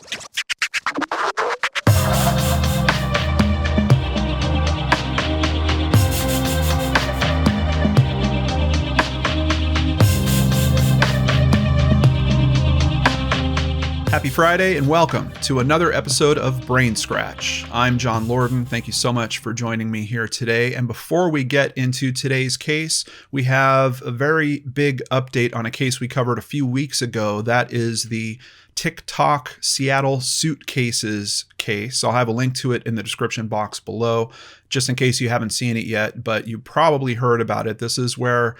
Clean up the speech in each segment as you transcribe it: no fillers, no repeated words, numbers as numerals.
Happy Friday and welcome to another episode of Brainscratch. I'm John Lorden. Thank you so much for joining me here today. And before we get into today's case, we have a very big update on a case we covered a few weeks ago. That is the TikTok Seattle Suitcases case. I'll have a link to it in the description box below, just in case you haven't seen it yet, but you probably heard about it. This is where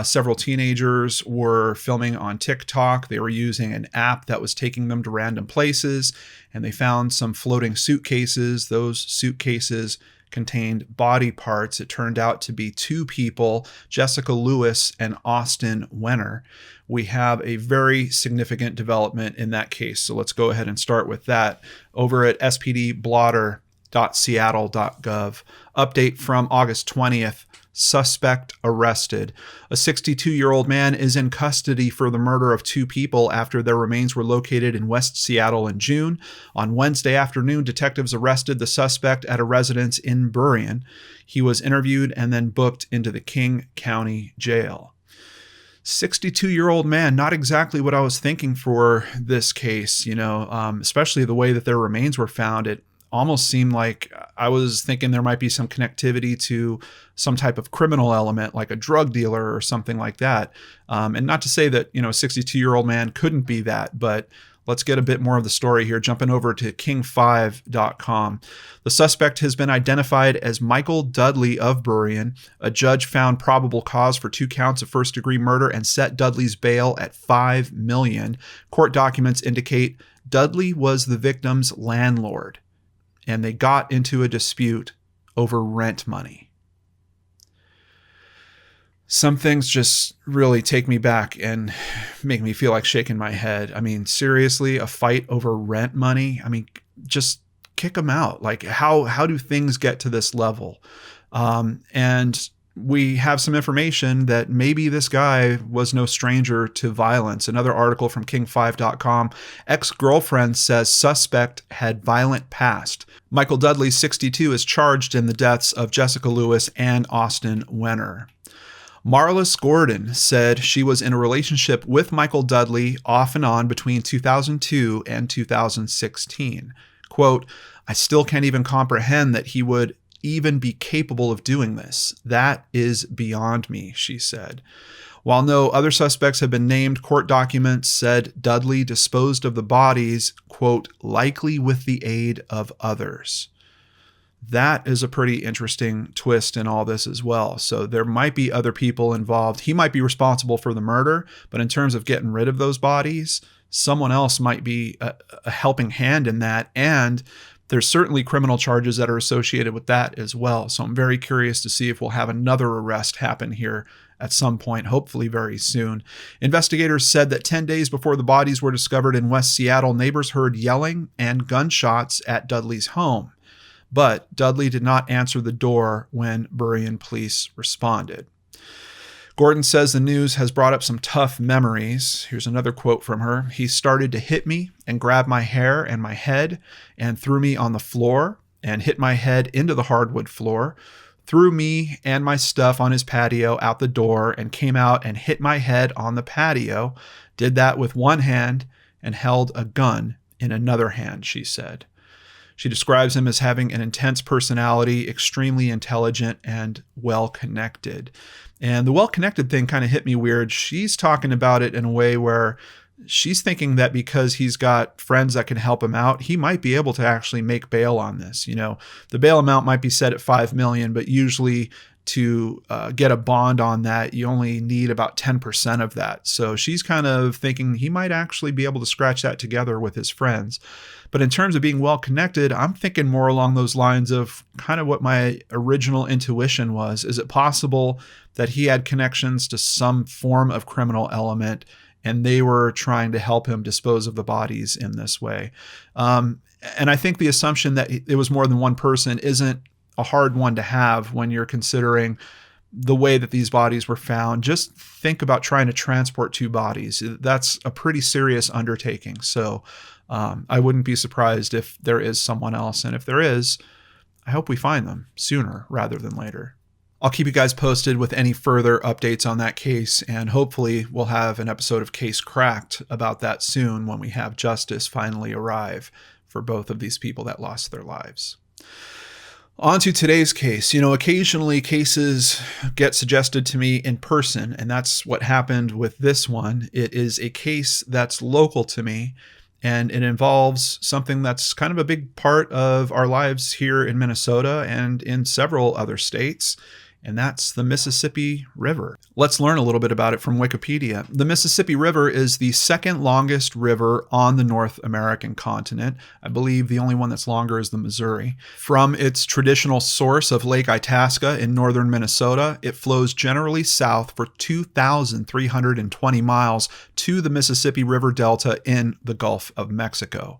several teenagers were filming on TikTok. They were using an app that was taking them to random places, and they found some floating suitcases. Those suitcases contained body parts. It turned out to be two people, Jessica Lewis and Austin Wenner. We have a very significant development in that case. So let's go ahead and start with that. Over at spdblotter.seattle.gov, update from August 20th. Suspect arrested. A 62-year-old man is in custody for the murder of two people after their remains were located in West Seattle in June. On Wednesday afternoon, detectives arrested the suspect at a residence in Burien. He was interviewed and then booked into the King County Jail. 62-year-old man, not exactly what I was thinking for this case, especially the way that their remains were found. It almost seemed like I was thinking there might be some connectivity to some type of criminal element, like a drug dealer or something like that. And not to say that, a 62-year-old man couldn't be that, but let's get a bit more of the story here. Jumping over to king5.com. The suspect has been identified as Michael Dudley of Burien. A judge found probable cause for 2 counts of first-degree murder and set Dudley's bail at $5 million. Court documents indicate Dudley was the victim's landlord, and they got into a dispute over rent money. Some things just really take me back and make me feel like shaking my head. I mean, seriously, a fight over rent money? I mean, just kick them out. Like, how do things get to this level? And we have some information that maybe this guy was no stranger to violence. Another article from king5.com. Ex-girlfriend says suspect had violent past. Michael Dudley, 62, is charged in the deaths of Jessica Lewis and Austin Wenner. Marlis Gordon said she was in a relationship with Michael Dudley off and on between 2002 and 2016. Quote, "I still can't even comprehend that he would even be capable of doing this. That is beyond me," she said. While no other suspects have been named, court documents said Dudley disposed of the bodies, quote, "likely with the aid of others." That is a pretty interesting twist in all this as well. So there might be other people involved. He might be responsible for the murder, but in terms of getting rid of those bodies, someone else might be a helping hand in that. And there's certainly criminal charges that are associated with that as well. So I'm very curious to see if we'll have another arrest happen here at some point, hopefully very soon. Investigators said that 10 days before the bodies were discovered in West Seattle, neighbors heard yelling and gunshots at Dudley's home. But Dudley did not answer the door when Burien police responded. Gordon says the news has brought up some tough memories. Here's another quote from her. "He started to hit me and grab my hair and my head and threw me on the floor and hit my head into the hardwood floor, threw me and my stuff on his patio out the door and came out and hit my head on the patio, did that with one hand and held a gun in another hand," she said. She describes him as having an intense personality, extremely intelligent, and well-connected. And the well-connected thing kind of hit me weird. She's talking about it in a way where she's thinking that because he's got friends that can help him out, he might be able to actually make bail on this. The bail amount might be set at $5 million, but usually to get a bond on that, you only need about 10% of that. So she's kind of thinking he might actually be able to scratch that together with his friends. But in terms of being well connected, I'm thinking more along those lines of kind of what my original intuition was. Is it possible that he had connections to some form of criminal element and they were trying to help him dispose of the bodies in this way? And I think the assumption that it was more than one person isn't a hard one to have when you're considering the way that these bodies were found, just think about trying to transport 2 bodies. That's a pretty serious undertaking. So I wouldn't be surprised if there is someone else. And if there is, I hope we find them sooner rather than later. I'll keep you guys posted with any further updates on that case, and hopefully we'll have an episode of Case Cracked about that soon when we have justice finally arrive for both of these people that lost their lives. On to today's case. Occasionally cases get suggested to me in person, and that's what happened with this one. It is a case that's local to me, and it involves something that's kind of a big part of our lives here in Minnesota and in several other states, and that's the Mississippi River. Let's learn a little bit about it from Wikipedia. The Mississippi River is the second longest river on the North American continent. I believe the only one that's longer is the Missouri. From its traditional source of Lake Itasca in northern Minnesota, it flows generally south for 2,320 miles to the Mississippi River Delta in the Gulf of Mexico.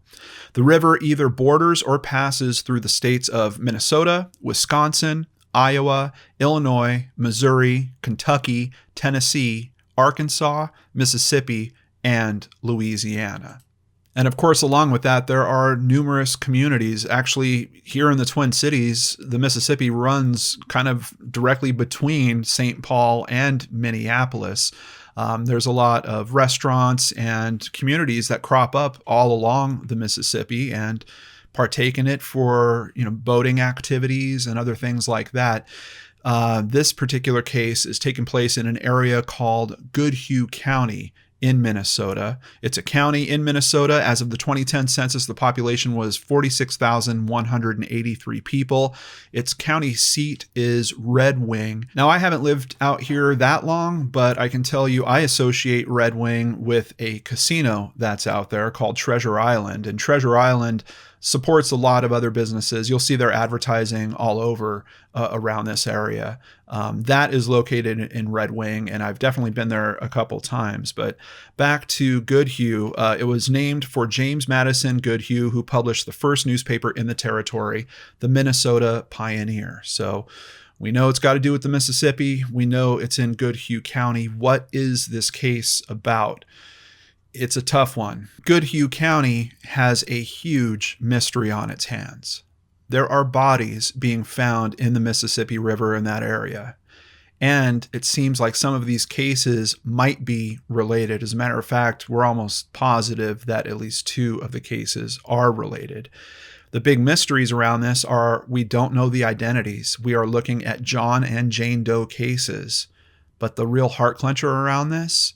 The river either borders or passes through the states of Minnesota, Wisconsin, Iowa, Illinois, Missouri, Kentucky, Tennessee, Arkansas, Mississippi, and Louisiana. And of course, along with that, there are numerous communities. Actually, here in the Twin Cities, the Mississippi runs kind of directly between St. Paul and Minneapolis. There's a lot of restaurants and communities that crop up all along the Mississippi and partake in it for boating activities and other things like that. This particular case is taking place in an area called Goodhue County in Minnesota. It's a county in Minnesota. As of the 2010 census, the population was 46,183 people. Its county seat is Red Wing. Now, I haven't lived out here that long, but I can tell you I associate Red Wing with a casino that's out there called Treasure Island. And Treasure Island supports a lot of other businesses. You'll see their advertising all over around this area. That is located in Red Wing, and I've definitely been there a couple times. But back to Goodhue, it was named for James Madison Goodhue, who published the first newspaper in the territory, the Minnesota Pioneer. So we know it's got to do with the Mississippi. We know it's in Goodhue County. What is this case about? It's a tough one. Goodhue County has a huge mystery on its hands. There are bodies being found in the Mississippi River in that area. And it seems like some of these cases might be related. As a matter of fact, we're almost positive that at least 2 of the cases are related. The big mysteries around this are we don't know the identities. We are looking at John and Jane Doe cases. But the real heart clencher around this,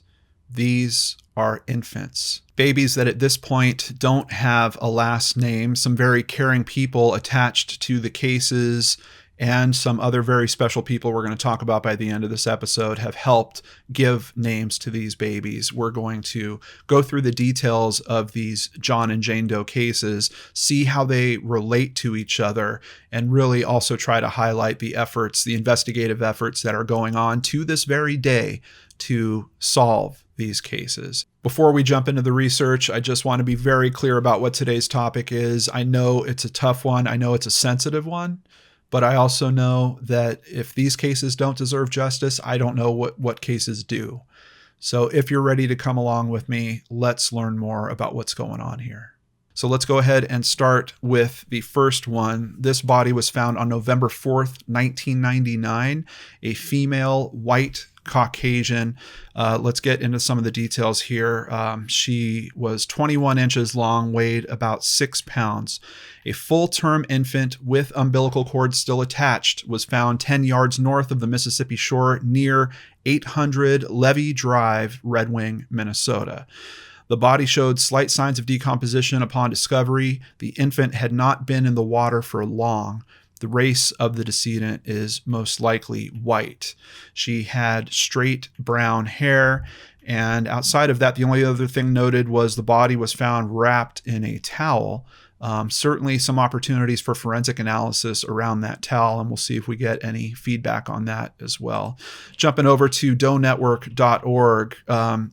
these are infants. Babies that at this point don't have a last name. Some very caring people attached to the cases and some other very special people we're going to talk about by the end of this episode have helped give names to these babies. We're going to go through the details of these John and Jane Doe cases, see how they relate to each other, and really also try to highlight the efforts, the investigative efforts that are going on to this very day to solve these cases. Before we jump into the research, I just want to be very clear about what today's topic is. I know it's a tough one. I know it's a sensitive one. But I also know that if these cases don't deserve justice, I don't know what cases do. So if you're ready to come along with me, let's learn more about what's going on here. So let's go ahead and start with the first one. This body was found on November 4th, 1999, a female white Caucasian. Let's get into some of the details here. She was 21 inches long, weighed about 6 pounds. A full-term infant with umbilical cord still attached was found 10 yards north of the Mississippi shore near 800 Levy Drive, Red Wing, Minnesota. The body showed slight signs of decomposition upon discovery. The infant had not been in the water for long. The race of the decedent is most likely white. She had straight brown hair, and outside of that, the only other thing noted was the body was found wrapped in a towel. Certainly some opportunities for forensic analysis around that towel, and we'll see if we get any feedback on that as well. Jumping over to doenetwork.org,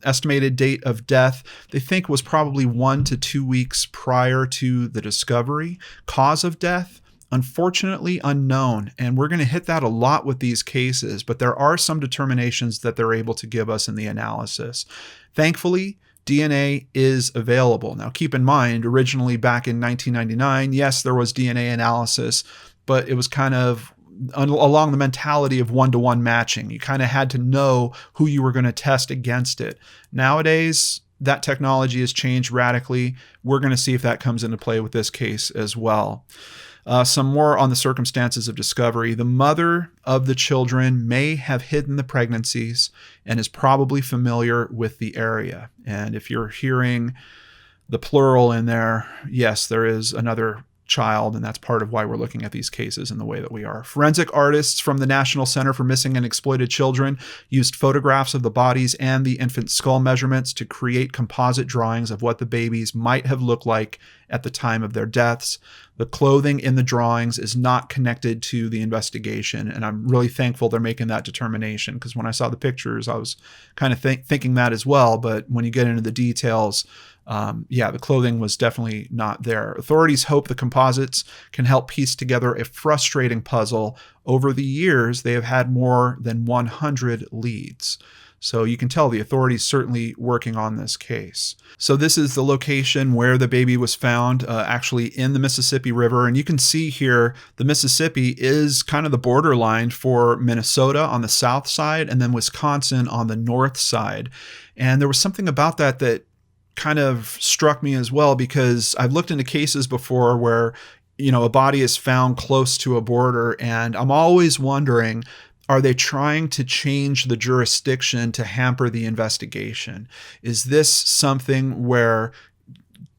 estimated date of death, they think was probably 1 to 2 weeks prior to the discovery. Cause of death, unfortunately unknown. And we're going to hit that a lot with these cases, but there are some determinations that they're able to give us in the analysis. Thankfully, DNA is available. Now, keep in mind, originally back in 1999, yes, there was DNA analysis, but it was kind of along the mentality of one-to-one matching. You kind of had to know who you were going to test against it. Nowadays, that technology has changed radically. We're going to see if that comes into play with this case as well. Some more on the circumstances of discovery. The mother of the children may have hidden the pregnancies and is probably familiar with the area. And if you're hearing the plural in there, yes, there is another child, and that's part of why we're looking at these cases in the way that we are. Forensic artists from the National Center for Missing and Exploited Children used photographs of the bodies and the infant skull measurements to create composite drawings of what the babies might have looked like at the time of their deaths. The clothing in the drawings is not connected to the investigation, and I'm really thankful they're making that determination, because when I saw the pictures, I was kind of thinking that as well, but when you get into the details, the clothing was definitely not there. Authorities hope the composites can help piece together a frustrating puzzle. Over the years, they have had more than 100 leads. So you can tell the authorities certainly working on this case. So this is the location where the baby was found, actually in the Mississippi River. And you can see here, the Mississippi is kind of the borderline for Minnesota on the south side and then Wisconsin on the north side. And there was something about that kind of struck me as well, because I've looked into cases before where, a body is found close to a border, and I'm always wondering, are they trying to change the jurisdiction to hamper the investigation? Is this something where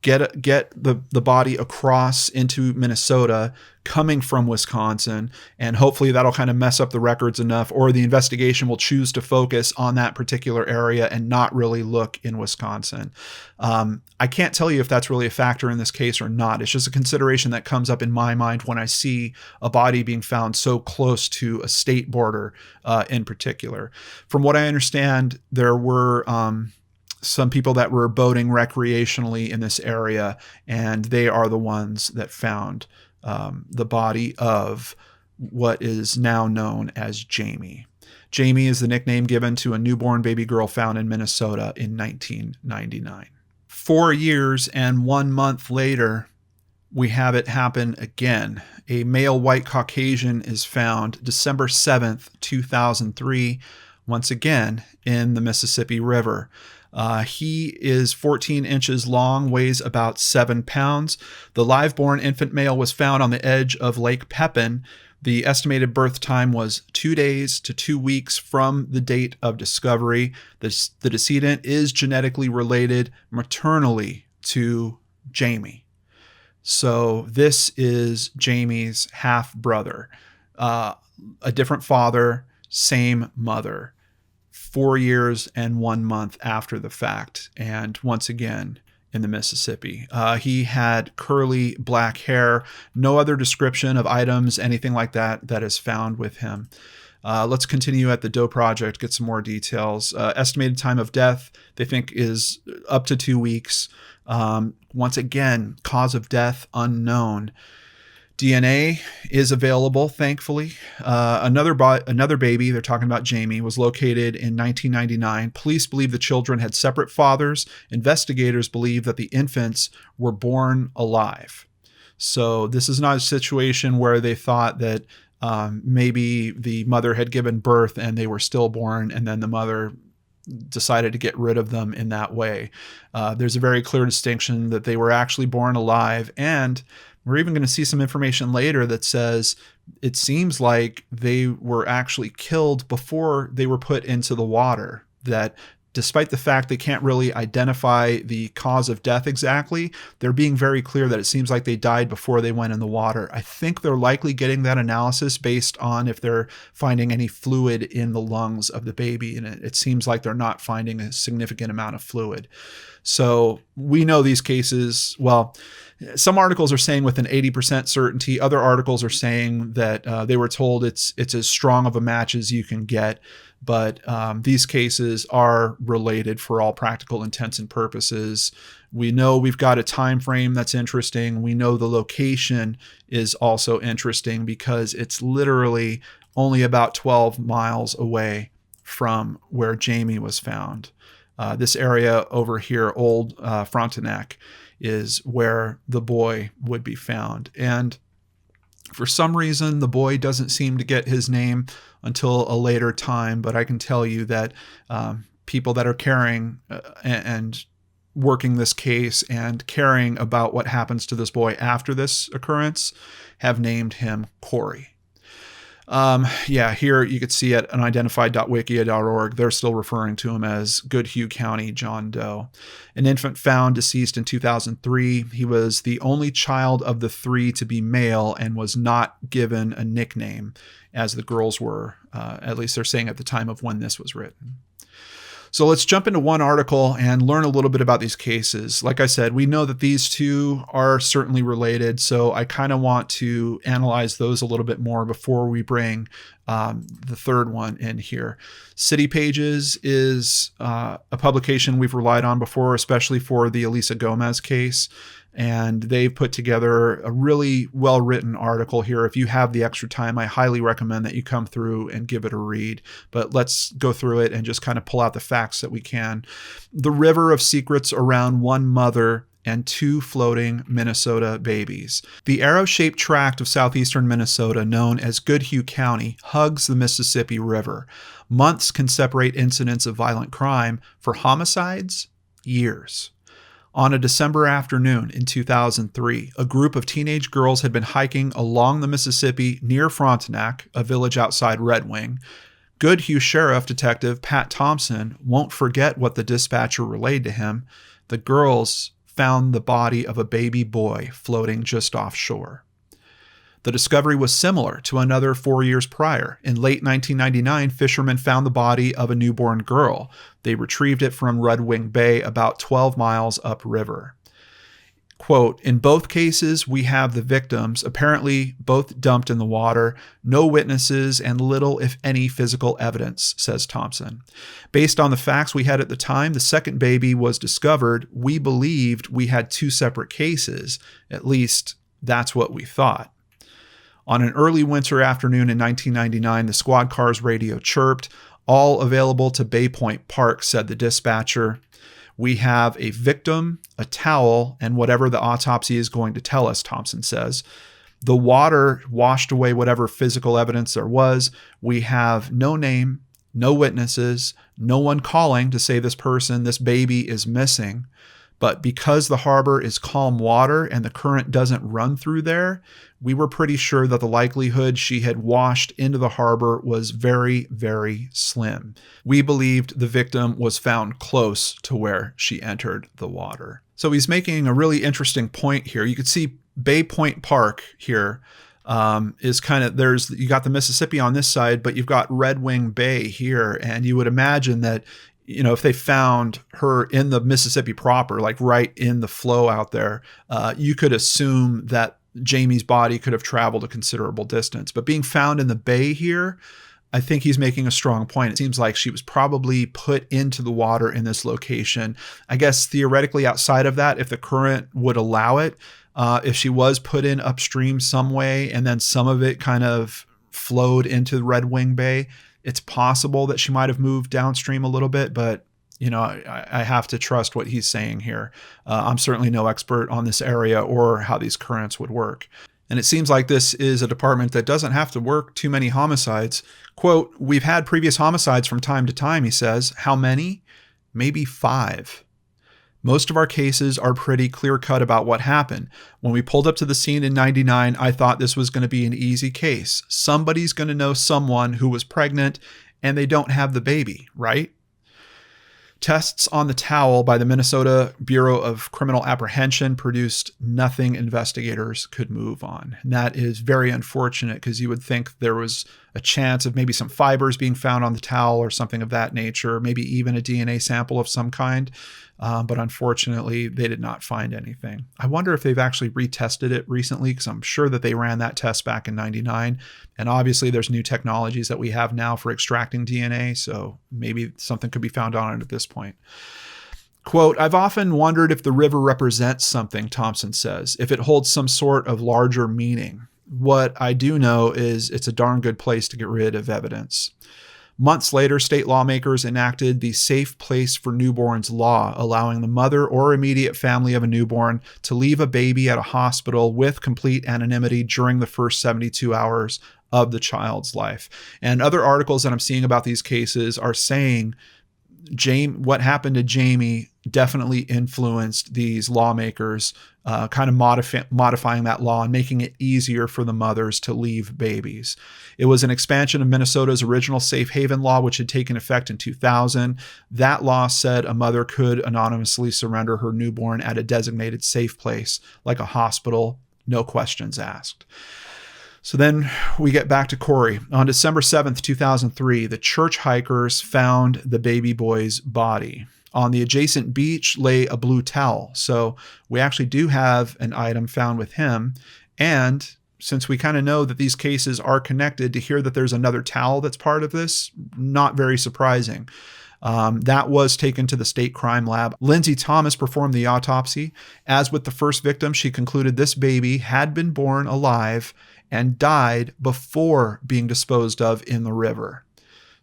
get the body across into Minnesota coming from Wisconsin, and hopefully that'll kind of mess up the records enough, or the investigation will choose to focus on that particular area and not really look in Wisconsin. I can't tell you if that's really a factor in this case or not. It's just a consideration that comes up in my mind when I see a body being found so close to a state border in particular. From what I understand, there were some people that were boating recreationally in this area, and they are the ones that found the body of what is now known as Jamie. Jamie is the nickname given to a newborn baby girl found in Minnesota in 1999. 4 years and 1 month later, we have it happen again. A male white Caucasian is found December 7th, 2003, once again in the Mississippi River. He is 14 inches long, weighs about 7 pounds. The live-born infant male was found on the edge of Lake Pepin. The estimated birth time was 2 days to 2 weeks from the date of discovery. The decedent is genetically related maternally to Jamie. So this is Jamie's half-brother. A different father, same mother. 4 years and 1 month after the fact, and once again in the Mississippi. He had curly black hair, no other description of items, anything like that is found with him. Let's continue at the Doe Project, get some more details. Estimated time of death, they think, is up to 2 weeks. Once again, cause of death unknown. DNA is available, thankfully. Another baby, they're talking about Jamie, was located in 1999. Police believe the children had separate fathers. Investigators believe that the infants were born alive. So this is not a situation where they thought that maybe the mother had given birth and they were stillborn, and then the mother decided to get rid of them in that way. There's a very clear distinction that they were actually born alive, and we're even going to see some information later that says it seems like they were actually killed before they were put into the water. That despite the fact they can't really identify the cause of death exactly, they're being very clear that it seems like they died before they went in the water. I think they're likely getting that analysis based on if they're finding any fluid in the lungs of the baby, and it seems like they're not finding a significant amount of fluid. So we know these cases, well, some articles are saying with an 80% certainty. Other articles are saying that they were told it's as strong of a match as you can get. But these cases are related for all practical intents and purposes. We know we've got a time frame that's interesting. We know the location is also interesting because it's literally only about 12 miles away from where Jamie was found. This area over here, Old Frontenac, is where the boy would be found. And for some reason, the boy doesn't seem to get his name until a later time, but I can tell you that people that are caring and working this case and caring about what happens to this boy after this occurrence have named him Corey. Here you could see at unidentified.wikia.org, they're still referring to him as Goodhue County John Doe. An infant found deceased in 2003. He was the only child of the three to be male and was not given a nickname, as the girls were, at least they're saying at the time of when this was written. So let's jump into one article and learn a little bit about these cases. Like I said, we know that these two are certainly related, so I kind of want to analyze those a little bit more before we bring the third one in here. City Pages is a publication we've relied on before, especially for the Elisa Gomez case. And they've put together a really well-written article here. If you have the extra time, I highly recommend that you come through and give it a read. But let's go through it and just kind of pull out the facts that we can. The river of secrets around one mother and two floating Minnesota babies. The arrow-shaped tract of southeastern Minnesota, known as Goodhue County, hugs the Mississippi River. Months can separate incidents of violent crime. For homicides, years. On a December afternoon in 2003, a group of teenage girls had been hiking along the Mississippi near Frontenac, a village outside Red Wing. Goodhue Sheriff Detective Pat Thompson won't forget what the dispatcher relayed to him. The girls found the body of a baby boy floating just offshore. The discovery was similar to another 4 years prior. In late 1999, fishermen found the body of a newborn girl. They retrieved it from Red Wing Bay, about 12 miles upriver. Quote, in both cases, we have the victims, apparently both dumped in the water, no witnesses, and little, if any, physical evidence, says Thompson. Based on the facts we had at the time the second baby was discovered, we believed we had two separate cases. At least, that's what we thought. On an early winter afternoon in 1999, the squad car's radio chirped. All available to Bay Point Park, said the dispatcher. We have a victim, a towel, and whatever the autopsy is going to tell us, Thompson says. The water washed away whatever physical evidence there was. We have no name, no witnesses, no one calling to say this baby is missing. But because the harbor is calm water and the current doesn't run through there, we were pretty sure that the likelihood she had washed into the harbor was very, very slim. We believed the victim was found close to where she entered the water. So he's making a really interesting point here. You could see Bay Point Park here is kind of, you got the Mississippi on this side, but you've got Red Wing Bay here. And you would imagine that, you know, if they found her in the Mississippi proper, like right in the flow out there, you could assume that Jamie's body could have traveled a considerable distance. But being found in the bay here, I think he's making a strong point. It seems like she was probably put into the water in this location. I guess theoretically outside of that, if the current would allow it, if she was put in upstream some way and then some of it kind of flowed into Red Wing Bay, it's possible that she might have moved downstream a little bit, but you know, I have to trust what he's saying here. I'm certainly no expert on this area or how these currents would work. And it seems like this is a department that doesn't have to work too many homicides. Quote, we've had previous homicides from time to time, he says. How many? Maybe 5. Most of our cases are pretty clear-cut about what happened. When we pulled up to the scene in 99, I thought this was going to be an easy case. Somebody's going to know someone who was pregnant and they don't have the baby, right? Tests on the towel by the Minnesota Bureau of Criminal Apprehension produced nothing investigators could move on. And that is very unfortunate because you would think there was a chance of maybe some fibers being found on the towel or something of that nature, maybe even a DNA sample of some kind. But unfortunately, they did not find anything. I wonder if they've actually retested it recently because I'm sure that they ran that test back in 99. And obviously, there's new technologies that we have now for extracting DNA. So maybe something could be found on it at this point. Quote, "I've often wondered if the river represents something," Thompson says, "if it holds some sort of larger meaning. What I do know is it's a darn good place to get rid of evidence." Months later, state lawmakers enacted the Safe Place for Newborns law, allowing the mother or immediate family of a newborn to leave a baby at a hospital with complete anonymity during the first 72 hours of the child's life. And other articles that I'm seeing about these cases are saying what happened to Jamie definitely influenced these lawmakers, kind of modifying that law and making it easier for the mothers to leave babies. It was an expansion of Minnesota's original safe haven law, which had taken effect in 2000. That law said a mother could anonymously surrender her newborn at a designated safe place, like a hospital, no questions asked. So then we get back to Corey. On December 7th, 2003, the church hikers found the baby boy's body. On the adjacent beach lay a blue towel. So we actually do have an item found with him. And since we kind of know that these cases are connected, to hear that there's another towel that's part of this, not very surprising. That was taken to the state crime lab. Lindsay Thomas performed the autopsy. As with the first victim, she concluded this baby had been born alive and died before being disposed of in the river.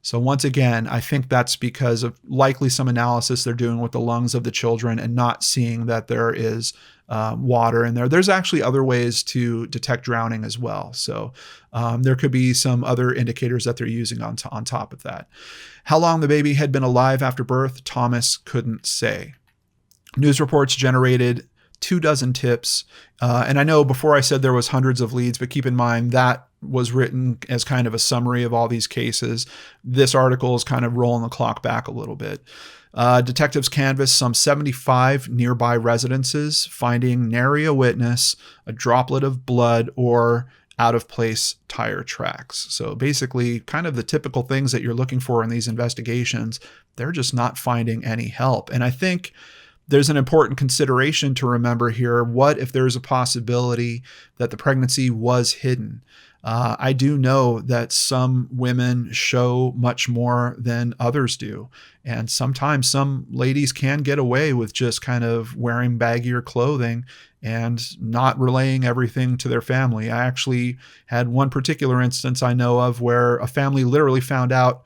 So once again, I think that's because of likely some analysis they're doing with the lungs of the children and not seeing that there is water in there. There's actually other ways to detect drowning as well. So there could be some other indicators that they're using on top of that. How long the baby had been alive after birth, Thomas couldn't say. News reports generated 24 tips. And I know before I said there was hundreds of leads, but keep in mind that was written as kind of a summary of all these cases. This article is kind of rolling the clock back a little bit. Detectives canvassed some 75 nearby residences, finding nary a witness, a droplet of blood, or out-of-place tire tracks. So basically, kind of the typical things that you're looking for in these investigations, they're just not finding any help. And I think there's an important consideration to remember here. What if there's a possibility that the pregnancy was hidden? I do know that some women show much more than others do. And sometimes some ladies can get away with just kind of wearing baggier clothing and not relaying everything to their family. I actually had one particular instance I know of where a family literally found out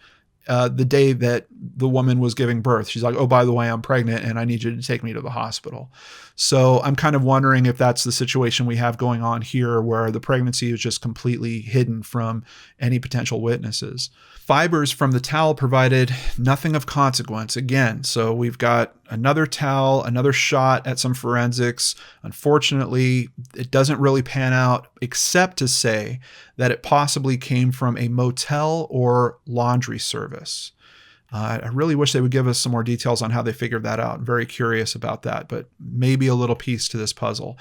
the day that the woman was giving birth. She's like, "Oh, by the way, I'm pregnant and I need you to take me to the hospital." So I'm kind of wondering if that's the situation we have going on here, where the pregnancy is just completely hidden from any potential witnesses. Fibers from the towel provided nothing of consequence again. So we've got another towel, another shot at some forensics. Unfortunately, it doesn't really pan out except to say that it possibly came from a motel or laundry service. I really wish they would give us some more details on how they figured that out. I'm very curious about that, but maybe a little piece to this puzzle.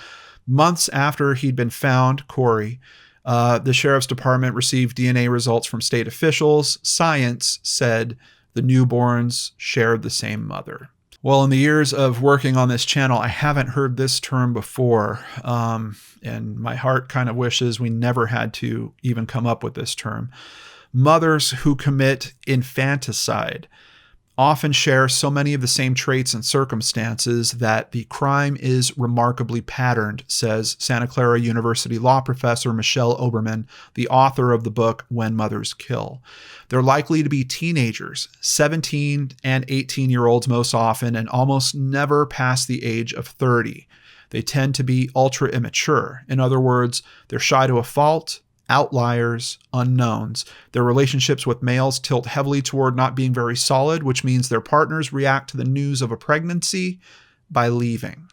Months after he'd been found, Corey, the sheriff's department received DNA results from state officials. Science said the newborns shared the same mother. Well, in the years of working on this channel, I haven't heard this term before, and my heart kind of wishes we never had to even come up with this term. Mothers who commit infanticide often share so many of the same traits and circumstances that the crime is remarkably patterned, says Santa Clara University law professor Michelle Oberman, the author of the book When Mothers Kill. They're likely to be teenagers, 17 and 18-year-olds most often, and almost never past the age of 30. They tend to be ultra immature. In other words, they're shy to a fault, outliers, unknowns. Their relationships with males tilt heavily toward not being very solid, which means their partners react to the news of a pregnancy by leaving.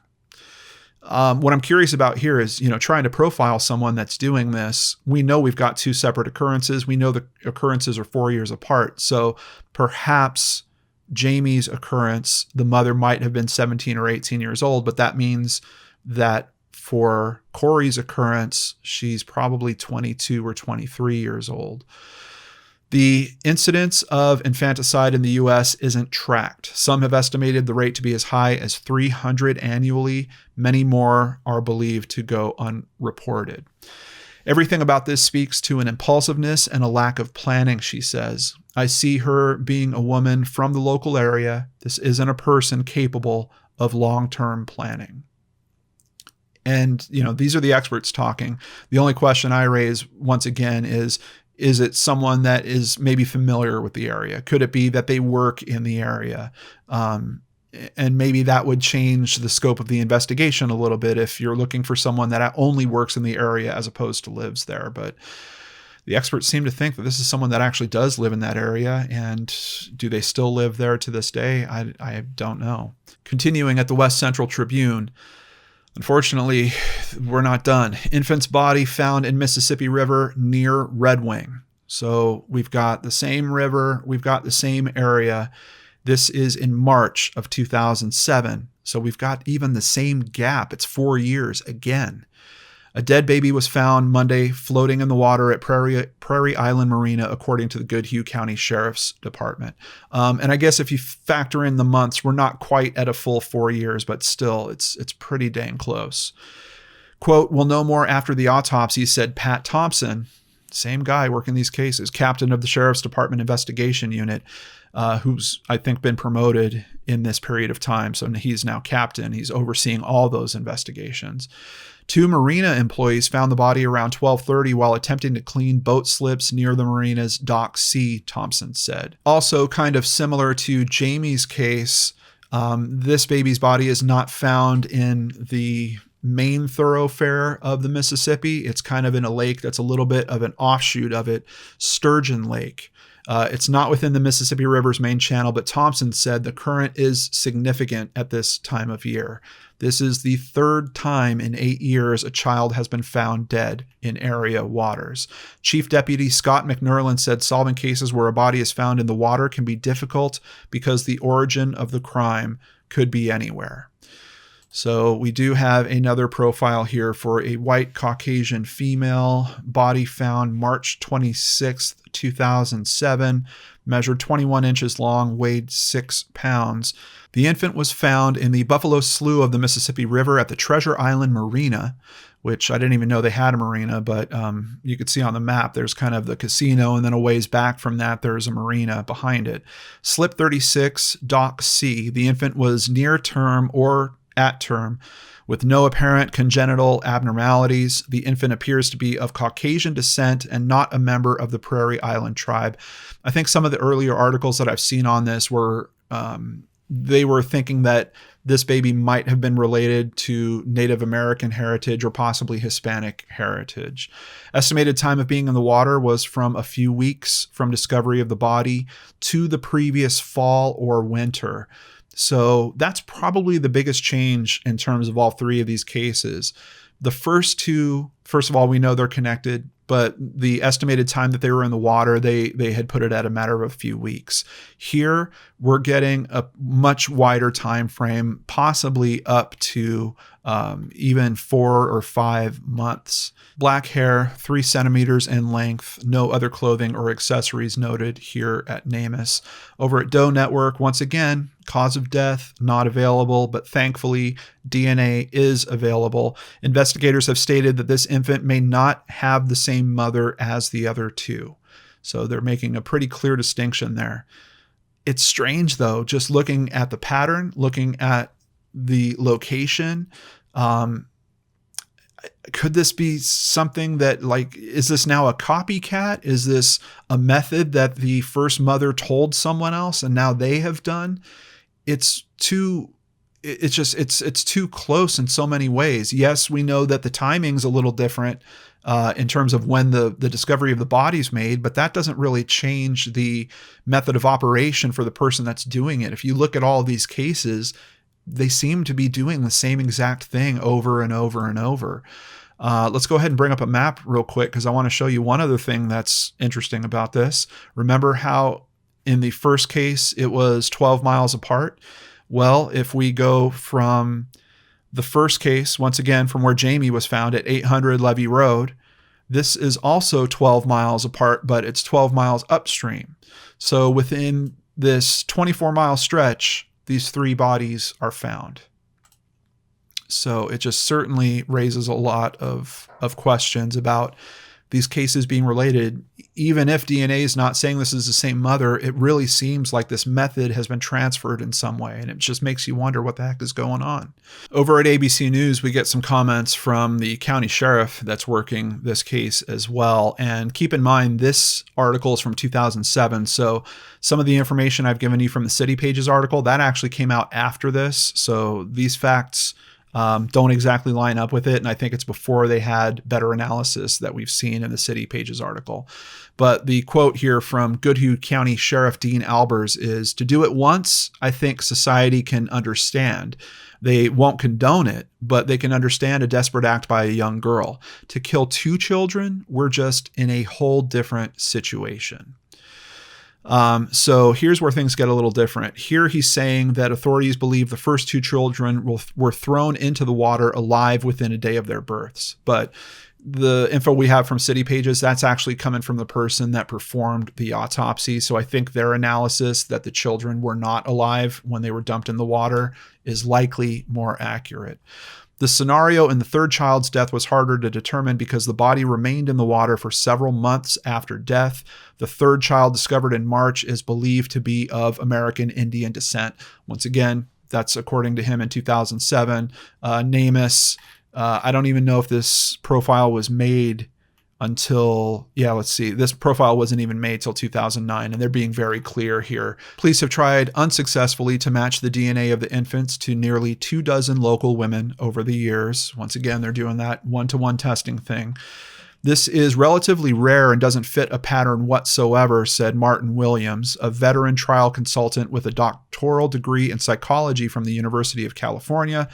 What I'm curious about here is, trying to profile someone that's doing this. We know we've got two separate occurrences. We know the occurrences are 4 years apart. So perhaps Jamie's occurrence, the mother might have been 17 or 18 years old, but that means that for Corey's occurrence, she's probably 22 or 23 years old. The incidence of infanticide in the U.S. isn't tracked. Some have estimated the rate to be as high as 300 annually. Many more are believed to go unreported. Everything about this speaks to an impulsiveness and a lack of planning, she says. I see her being a woman from the local area. This isn't a person capable of long-term planning. And, these are the experts talking. The only question I raise once again is it someone that is maybe familiar with the area? Could it be that they work in the area? And maybe that would change the scope of the investigation a little bit if you're looking for someone that only works in the area as opposed to lives there. But the experts seem to think that this is someone that actually does live in that area. And do they still live there to this day? I don't know. Continuing at the West Central Tribune, unfortunately, we're not done. Infant's body found in Mississippi River near Red Wing. So we've got the same river, we've got the same area. This is in March of 2007. So we've got even the same gap. It's 4 years again. A dead baby was found Monday floating in the water at Prairie Island Marina, according to the Goodhue County Sheriff's Department. And I guess if you factor in the months, we're not quite at a full 4 years, but still, it's pretty dang close. Quote, "We'll know more after the autopsy," said Pat Thompson, same guy working these cases, captain of the Sheriff's Department Investigation Unit, who's, I think, been promoted in this period of time. So he's now captain. He's overseeing all those investigations. 2 marina employees found the body around 12:30 while attempting to clean boat slips near the marina's Dock C, Thompson said. Also, kind of similar to Jamie's case, this baby's body is not found in the main thoroughfare of the Mississippi. It's kind of in a lake that's a little bit of an offshoot of it, Sturgeon Lake. It's not within the Mississippi River's main channel, but Thompson said the current is significant at this time of year. This is the 3rd time in 8 years a child has been found dead in area waters. Chief Deputy Scott McNerlin said solving cases where a body is found in the water can be difficult because the origin of the crime could be anywhere. So we do have another profile here for a white Caucasian female, body found March 26th, 2007, measured 21 inches long, weighed 6 pounds. The infant was found in the Buffalo Slough of the Mississippi River at the Treasure Island Marina, which I didn't even know they had a marina, but you could see on the map, there's kind of the casino, and then a ways back from that, there's a marina behind it. Slip 36, Dock C. The infant was near term or at term with no apparent congenital abnormalities. The infant appears to be of Caucasian descent and not a member of the Prairie Island tribe. I think some of the earlier articles that I've seen on this were, they were thinking that this baby might have been related to Native American heritage or possibly Hispanic heritage. Estimated time of being in the water was from a few weeks from discovery of the body to the previous fall or winter. So that's probably the biggest change in terms of all 3 of these cases. The first 2, first of all, we know they're connected, but the estimated time that they were in the water, they had put it at a matter of a few weeks. Here, we're getting a much wider time frame, possibly up to even 4 or 5 months. Black hair, 3 centimeters in length, no other clothing or accessories noted here at NamUs. Over at Doe Network, once again, cause of death not available, but thankfully DNA is available. Investigators have stated that this infant may not have the same mother as the other 2. So they're making a pretty clear distinction there. It's strange though, just looking at the pattern, looking at the location, could this be something that, like, is this now a copycat? Is this a method that the first mother told someone else and now they have done? It's too close in so many ways. Yes, we know that the timing's a little different in terms of when the discovery of the body's made, but that doesn't really change the method of operation for the person that's doing it. If you look at all of these cases, they seem to be doing the same exact thing over and over and over. Let's go ahead and bring up a map real quick because I want to show you one other thing that's interesting about this. Remember how in the first case it was 12 miles apart? Well, if we go from the first case, once again, from where Jamie was found at 800 Levee Road, this is also 12 miles apart, but it's 12 miles upstream. So within this 24-mile stretch, these 3 bodies are found. So it just certainly raises a lot of questions about these cases being related. Even if DNA is not saying this is the same mother, it really seems like this method has been transferred in some way, and it just makes you wonder what the heck is going on. Over at ABC News, we get some comments from the county sheriff that's working this case as well. And keep in mind, this article is from 2007, so some of the information I've given you from the City Pages article, that actually came out after this. So these facts don't exactly line up with it. And I think it's before they had better analysis that we've seen in the City Pages article. But the quote here from Goodhue County Sheriff Dean Albers is, "To do it once, I think society can understand. They won't condone it, but they can understand a desperate act by a young girl. To kill 2 children, we're just in a whole different situation." So here's where things get a little different. Here he's saying that authorities believe the first 2 children were thrown into the water alive within a day of their births. But the info we have from City Pages, that's actually coming from the person that performed the autopsy. So I think their analysis that the children were not alive when they were dumped in the water is likely more accurate. The scenario in the 3rd child's death was harder to determine because the body remained in the water for several months after death. The 3rd child, discovered in March, is believed to be of American Indian descent. Once again, that's according to him in 2007. NamUs, I don't even know if this profile was made until, let's see, this profile wasn't even made till 2009, and they're being very clear here. Police have tried unsuccessfully to match the DNA of the infants to nearly 24 local women over the years. Once again, they're doing that one-to-one testing thing. "This is relatively rare and doesn't fit a pattern whatsoever," said Martin Williams, a veteran trial consultant with a doctoral degree in psychology from the University of California.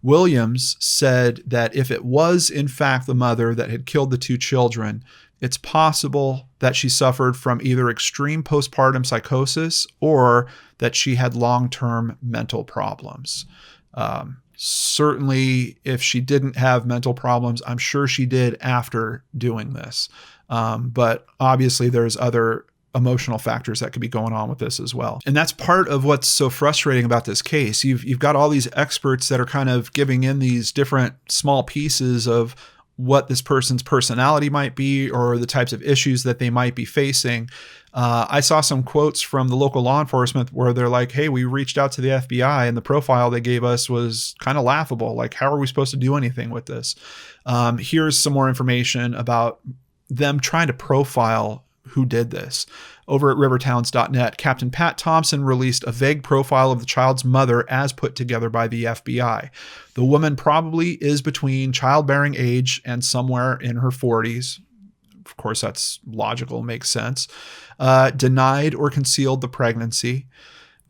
Williams said that if it was in fact the mother that had killed the 2 children, it's possible that she suffered from either extreme postpartum psychosis or that she had long-term mental problems. Certainly, if she didn't have mental problems, I'm sure she did after doing this. But obviously, there's other emotional factors that could be going on with this as well. And that's part of what's so frustrating about this case. You've got all these experts that are kind of giving in these different small pieces of what this person's personality might be or the types of issues that they might be facing. I saw some quotes from the local law enforcement where they're like, "Hey, we reached out to the FBI and the profile they gave us was kind of laughable. Like, how are we supposed to do anything with this?" Here's some more information about them trying to profile who did this. Over at rivertowns.net, Captain Pat Thompson released a vague profile of the child's mother as put together by the FBI. The woman probably is between childbearing age and somewhere in her 40s. Of course, that's logical, makes sense. Denied or concealed the pregnancy.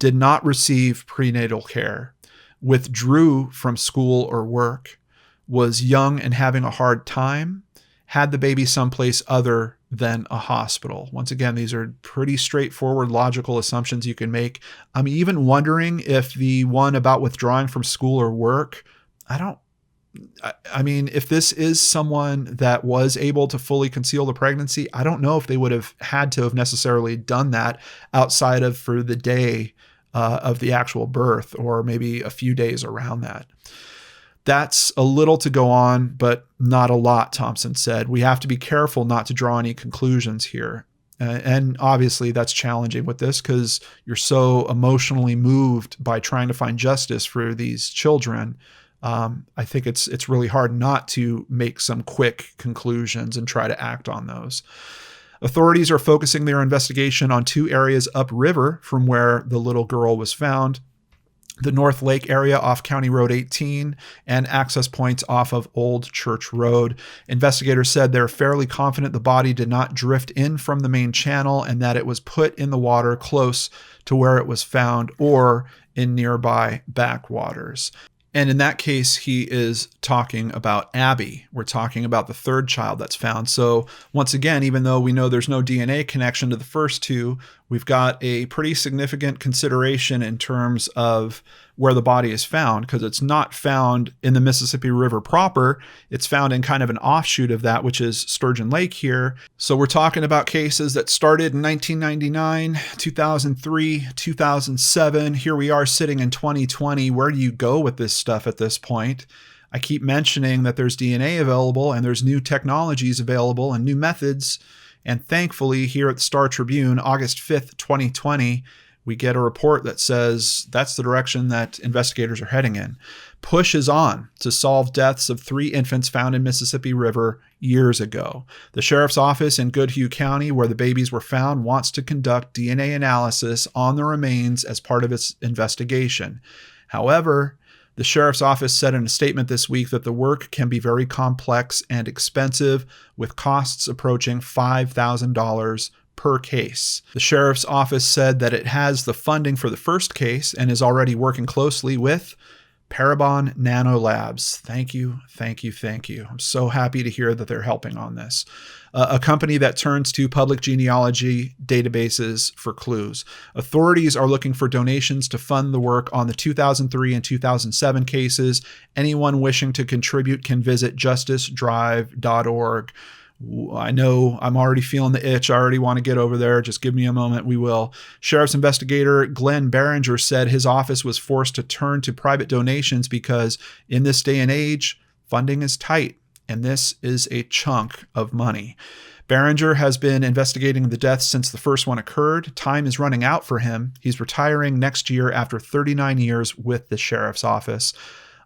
Did not receive prenatal care. Withdrew from school or work. Was young and having a hard time. Had the baby someplace other than a hospital. Once again, these are pretty straightforward, logical assumptions you can make. I'm even wondering if the one about withdrawing from school or work, I mean, if this is someone that was able to fully conceal the pregnancy, I don't know if they would have had to have necessarily done that outside of for the day of the actual birth or maybe a few days around that. That's a little to go on, but not a lot, Thompson said. We have to be careful not to draw any conclusions here. And obviously that's challenging with this because you're so emotionally moved by trying to find justice for these children. I think it's really hard not to make some quick conclusions and try to act on those. Authorities are focusing their investigation on 2 areas upriver from where the little girl was found: the North Lake area off County Road 18 and access points off of Old Church Road. Investigators said they're fairly confident the body did not drift in from the main channel and that it was put in the water close to where it was found or in nearby backwaters. And in that case, he is talking about Abby. We're talking about the 3rd child that's found. So once again, even though we know there's no DNA connection to the first 2, we've got a pretty significant consideration in terms of where the body is found, because it's not found in the Mississippi River proper. It's found in kind of an offshoot of that, which is Sturgeon Lake here. So we're talking about cases that started in 1999, 2003, 2007. Here we are sitting in 2020. Where do you go with this stuff at this point? I keep mentioning that there's DNA available and there's new technologies available and new methods. And thankfully, here at the Star Tribune, August 5th, 2020, we get a report that says that's the direction that investigators are heading in. Push is on to solve deaths of 3 infants found in Mississippi River years ago. The sheriff's office in Goodhue County, where the babies were found, wants to conduct DNA analysis on the remains as part of its investigation. However, the sheriff's office said in a statement this week that the work can be very complex and expensive, with costs approaching $5,000 per case. The sheriff's office said that it has the funding for the first case and is already working closely with Parabon Nanolabs. Thank you, thank you, thank you. I'm so happy to hear that they're helping on this. A company that turns to public genealogy databases for clues. Authorities are looking for donations to fund the work on the 2003 and 2007 cases. Anyone wishing to contribute can visit justicedrive.org. I know I'm already feeling the itch. I already want to get over there. Just give me a moment. We will. Sheriff's investigator Glenn Barringer said his office was forced to turn to private donations because in this day and age, funding is tight, and this is a chunk of money. Barringer has been investigating the deaths since the first one occurred. Time is running out for him. He's retiring next year after 39 years with the sheriff's office.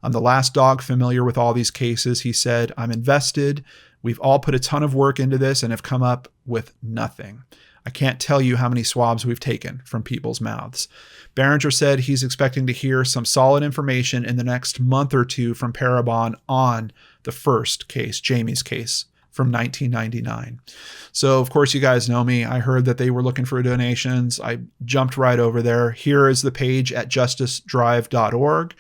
I'm the last dog familiar with all these cases, he said. I'm invested. We've all put a ton of work into this and have come up with nothing. I can't tell you how many swabs we've taken from people's mouths. Barringer said he's expecting to hear some solid information in the next month or two from Parabon on the first case, Jamie's case from 1999. So, of course, you guys know me. I heard that they were looking for donations. I jumped right over there. Here is the page at justicedrive.org.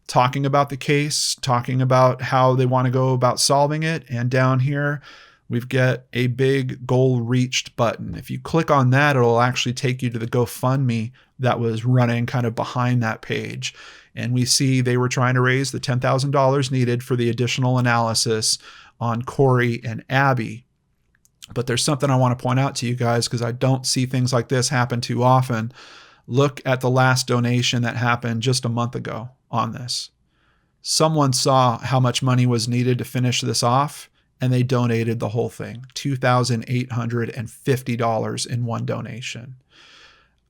Talking about the case, talking about how they want to go about solving it. And down here, we've got a big goal reached button. If you click on that, it'll actually take you to the GoFundMe that was running kind of behind that page. And we see they were trying to raise the $10,000 needed for the additional analysis on Corey and Abby. But there's something I want to point out to you guys because I don't see things like this happen too often. Look at the last donation that happened just a month ago on this. Someone saw how much money was needed to finish this off, and they donated the whole thing, $2,850 in one donation.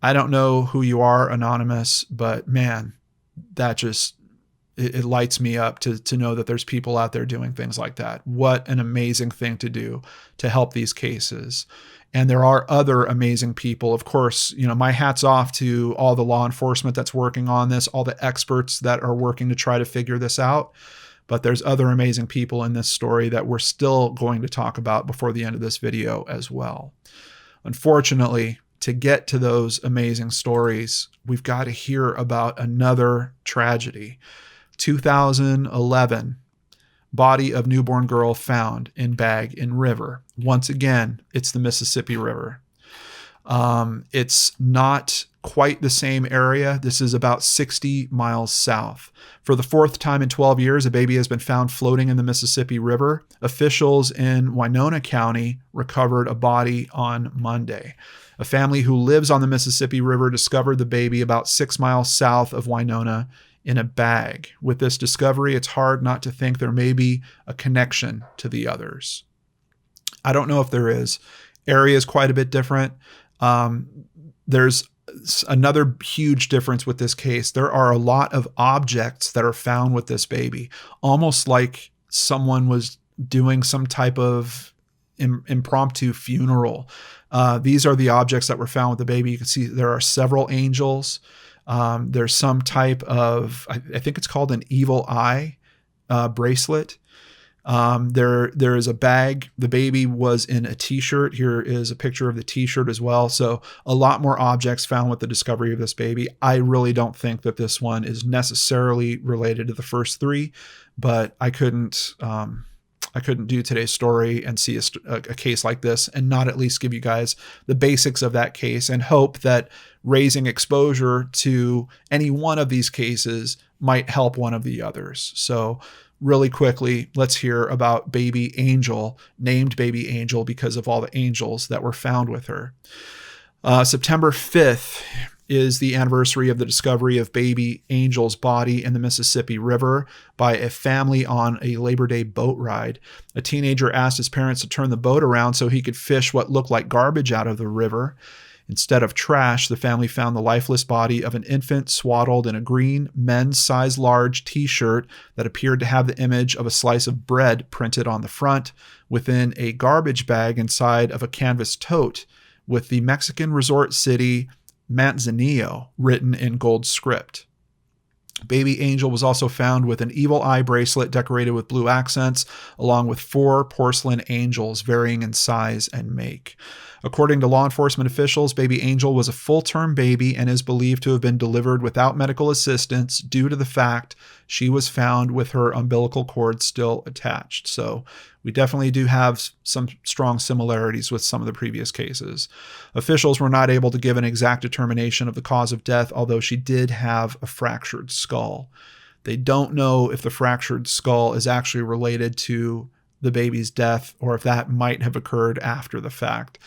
I don't know who you are, Anonymous, but man, that just, it lights me up to know that there's people out there doing things like that. What an amazing thing to do to help these cases. And there are other amazing people. Of course, you know, my hat's off to all the law enforcement that's working on this, all the experts that are working to try to figure this out. But there's other amazing people in this story that we're still going to talk about before the end of this video as well. Unfortunately, to get to those amazing stories, we've got to hear about another tragedy. 2011. Body of newborn girl found in bag in river. Once again, it's the Mississippi River. It's not quite the same area. This is about 60 miles south. For the 4th time in 12 years, a baby has been found floating in the Mississippi River. Officials in Winona County recovered a body on Monday. A family who lives on the Mississippi River discovered the baby about 6 miles south of Winona in a bag. With this discovery, it's hard not to think there may be a connection to the others. I don't know if there is. Area is quite a bit different. There's another huge difference with this case. There are a lot of objects that are found with this baby, almost like someone was doing some type of impromptu funeral. These are the objects that were found with the baby. You can see there are several angels. There's some type of, I think it's called an evil eye bracelet. There is a bag. The baby was in a t-shirt. Here is a picture of the t-shirt as well. So a lot more objects found with the discovery of this baby. I really don't think that this one is necessarily related to the first 3, but I couldn't do today's story and see a case like this and not at least give you guys the basics of that case and hope that raising exposure to any one of these cases might help one of the others. So really quickly, let's hear about Baby Angel, named Baby Angel because of all the angels that were found with her. September 5th, is the anniversary of the discovery of baby Angel's body in the Mississippi River by a family on a Labor Day boat ride. A teenager asked his parents to turn the boat around so he could fish what looked like garbage out of the river. Instead of trash, the family found the lifeless body of an infant swaddled in a green men's size large t-shirt that appeared to have the image of a slice of bread printed on the front, within a garbage bag inside of a canvas tote with the Mexican resort city Manzanillo written in gold script. Baby Angel was also found with an evil eye bracelet decorated with blue accents, along with 4 porcelain angels varying in size and make. According to law enforcement officials, baby Angel was a full-term baby and is believed to have been delivered without medical assistance due to the fact she was found with her umbilical cord still attached. So we definitely do have some strong similarities with some of the previous cases. Officials were not able to give an exact determination of the cause of death, although she did have a fractured skull. They don't know if the fractured skull is actually related to the baby's death or if that might have occurred after the fact.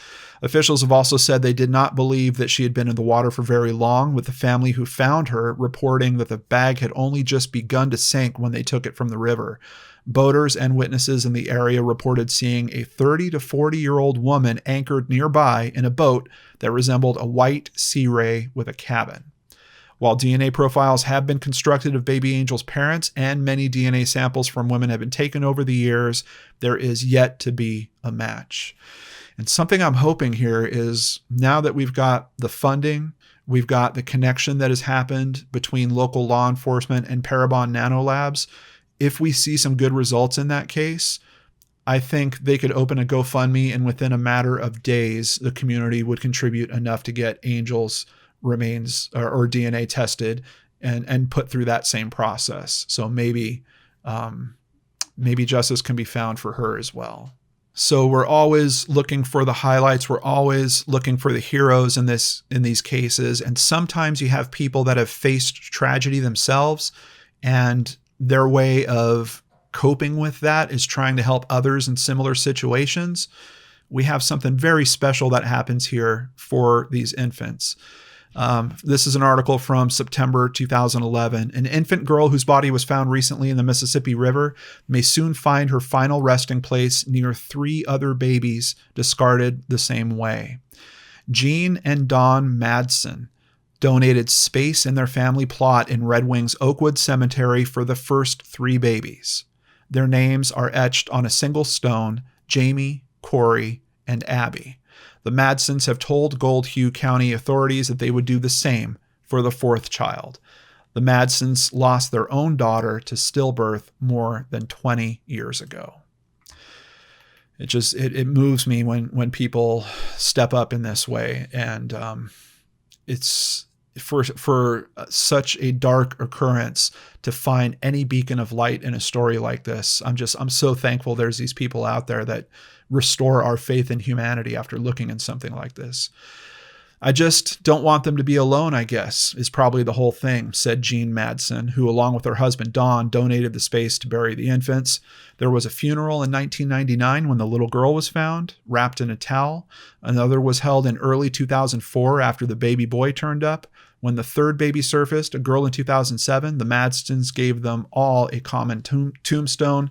Officials have also said they did not believe that she had been in the water for very long, with the family who found her reporting that the bag had only just begun to sink when they took it from the river. Boaters and witnesses in the area reported seeing a 30 to 40-year-old woman anchored nearby in a boat that resembled a white Sea Ray with a cabin. While DNA profiles have been constructed of baby Angel's parents and many DNA samples from women have been taken over the years, there is yet to be a match. And something I'm hoping here is, now that we've got the funding, we've got the connection that has happened between local law enforcement and Parabon Nanolabs, if we see some good results in that case, I think they could open a GoFundMe, and within a matter of days, the community would contribute enough to get Angel's remains or DNA tested and put through that same process. So maybe justice can be found for her as well. So we're always looking for the highlights. We're always looking for the heroes in these cases. And sometimes you have people that have faced tragedy themselves, and their way of coping with that is trying to help others in similar situations. We have something very special that happens here for these infants. This is an article from September 2011. An infant girl whose body was found recently in the Mississippi River may soon find her final resting place near 3 other babies discarded the same way. Jean and Dawn Madsen donated space in their family plot in Red Wing's Oakwood Cemetery for the first 3 babies. Their names are etched on a single stone: Jamie, Corey, and Abby. The Madsens have told Goldhue County authorities that they would do the same for the 4th child. The Madsens lost their own daughter to stillbirth more than 20 years ago. It moves me when people step up in this way, and it's for such a dark occurrence to find any beacon of light in a story like this. I'm so thankful there's these people out there that restore our faith in humanity after looking at something like this. I just don't want them to be alone, I guess, is probably the whole thing, said Jean Madsen, who, along with her husband Dawn, donated the space to bury the infants. There was a funeral in 1999 when the little girl was found, wrapped in a towel. Another was held in early 2004 after the baby boy turned up. When the 3rd baby surfaced, a girl in 2007, the Madsens gave them all a common tombstone.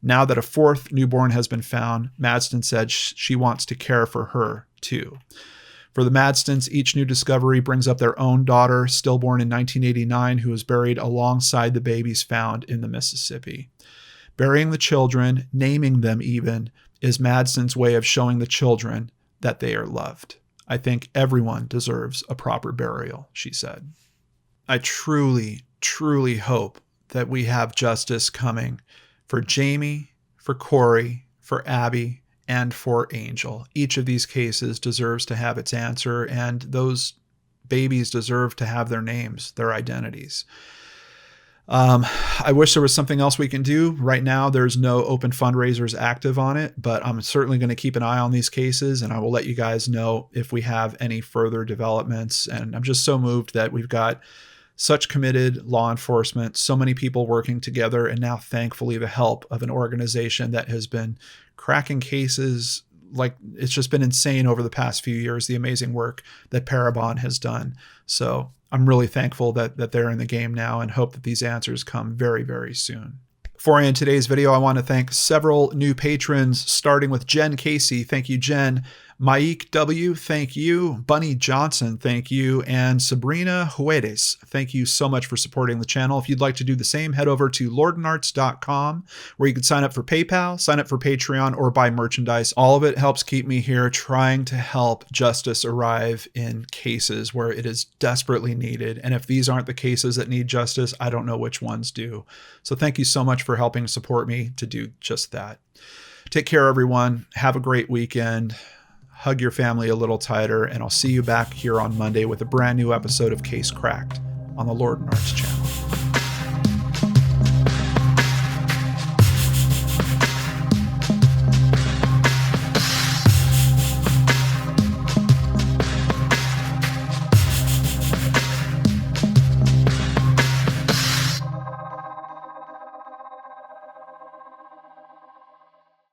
Now that a 4th newborn has been found, Madsen said she wants to care for her too. For the Madsens, each new discovery brings up their own daughter, stillborn in 1989, who was buried alongside the babies found in the Mississippi. Burying the children, naming them even, is Madsen's way of showing the children that they are loved. I think everyone deserves a proper burial, she said. I truly, truly hope that we have justice coming for Jamie, for Corey, for Abby, and for Angel. Each of these cases deserves to have its answer, and those babies deserve to have their names, their identities. I wish there was something else we can do. Right now, there's no open fundraisers active on it, but I'm certainly going to keep an eye on these cases, and I will let you guys know if we have any further developments. And I'm just so moved that we've got such committed law enforcement, so many people working together, and now thankfully the help of an organization that has been cracking cases like it's just been insane over the past few years, the amazing work that Parabon has done. So I'm really thankful that they're in the game now, and hope that these answers come very, very soon. Before I end today's video, I want to thank several new patrons, starting with Jen Casey. Thank you, Jen. Maik W, thank you. Bunny Johnson, thank you. And Sabrina Huedes, thank you so much for supporting the channel. If you'd like to do the same, head over to lordandarts.com, where you can sign up for PayPal, sign up for Patreon, or buy merchandise. All of it helps keep me here trying to help justice arrive in cases where it is desperately needed. And if these aren't the cases that need justice, I don't know which ones do. So thank you so much for helping support me to do just that. Take care, everyone. Have a great weekend. Hug your family a little tighter, and I'll see you back here on Monday with a brand new episode of Case Cracked on the Lord and Arts channel.